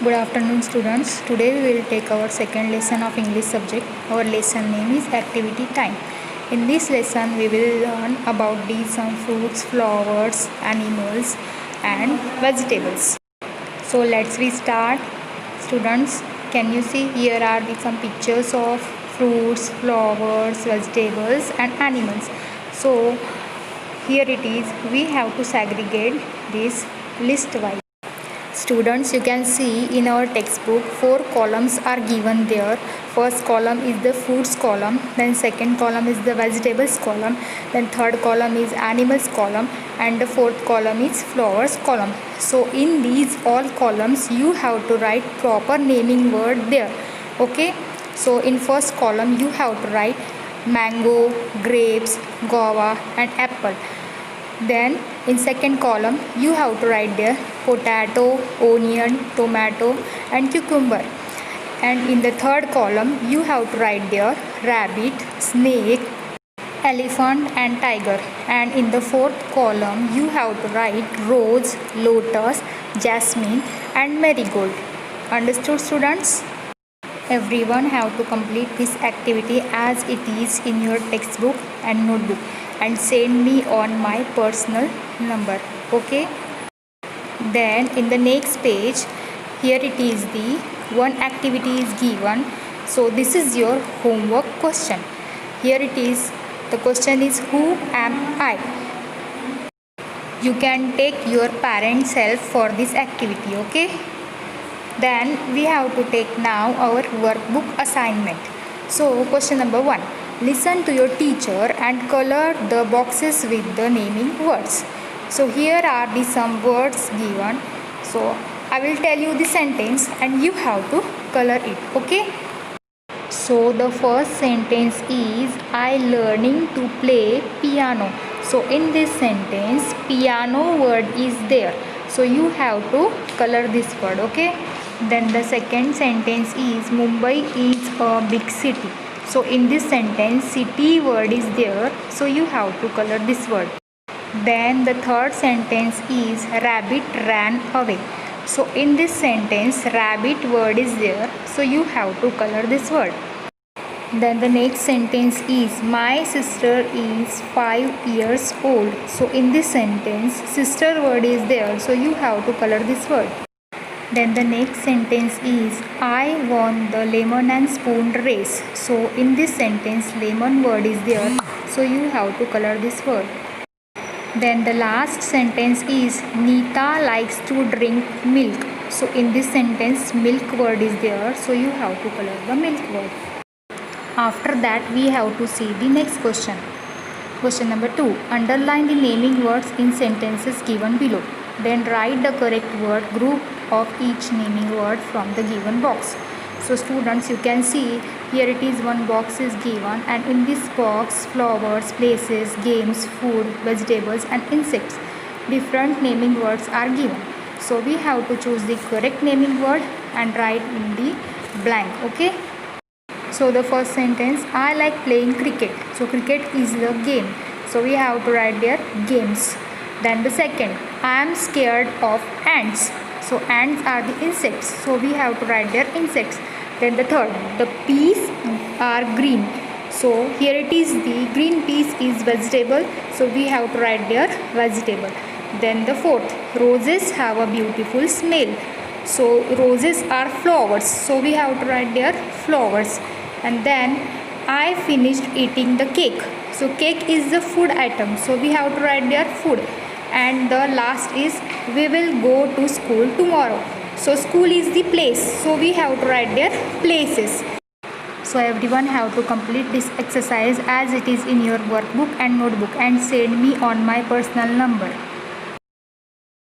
Good afternoon, students. Today we will take our second lesson of English subject. Our lesson name is Activity Time. In this lesson we will learn about some fruits, flowers, animals and vegetables. So let's start. Students, can you see here are some pictures of fruits, flowers, vegetables and animals. So here it is, we have to segregate this list wise. Students, you can see in our textbook 4 columns are given there. First column is the fruits column, then second column is the vegetables column, then third column is animals column, and the fourth column is flowers column. So in these all columns you have to write proper naming word there. Okay, so in first column you have to write mango, grapes, guava and apple. Then in second column you have to write there potato, onion, tomato and cucumber. And in the third column you have to write there rabbit, snake, elephant and tiger. And in the fourth column you have to write rose, lotus, jasmine and marigold. Understood, students? Everyone have to complete this activity as it is in your textbook and notebook and send me on my personal number. Okay, then in the next page here it is, the one activity is given. So this is your homework question. Here it is, the question is who am I? You can take your parents' help for this activity. Okay, then we have to take now our workbook assignment. So question number 1, listen to your teacher and color the boxes with the naming words. So here are the some words given. So I will tell you the sentence and you have to color it. Okay, so the first sentence is I learning to play piano. So in this sentence piano word is there, so you have to color this word. Okay, then the second sentence is Mumbai is a big city. So in this sentence city word is there, so you have to color this word. Then the third sentence is rabbit ran away. So in this sentence rabbit word is there, so you have to color this word. Then the next sentence is my sister is 5 years old. So in this sentence sister word is there, so you have to color this word. Then the next sentence is I won the lemon and spoon race. So in this sentence lemon word is there, so you have to color this word. Then the last sentence is Nita likes to drink milk. So in this sentence milk word is there, so you have to color the milk word. After that we have to see the next question. Question number 2, underline the naming words in sentences given below. Then write the correct word group of each naming word from the given box. So students, you can see here it is one box is given, and in this box flowers, places, games, food, vegetables and insects, different naming words are given. So we have to choose the correct naming word and write in the blank. Okay, so the first sentence I like playing cricket. So cricket is the game, so we have to write there games. Then the second, I am scared of ants. So ants are the insects, so we have to write there insects. Then the third, the peas are green. So here it is, the green peas is vegetable, so we have to write there vegetable. Then the fourth, roses have a beautiful smell. So roses are flowers, so we have to write there flowers. And then I finished eating the cake. So cake is the food item, so we have to write there food. And the last is we will go to school tomorrow. So school is the place, so we have to write there places. So everyone have to complete this exercise as it is in your workbook and notebook and send me on my personal number.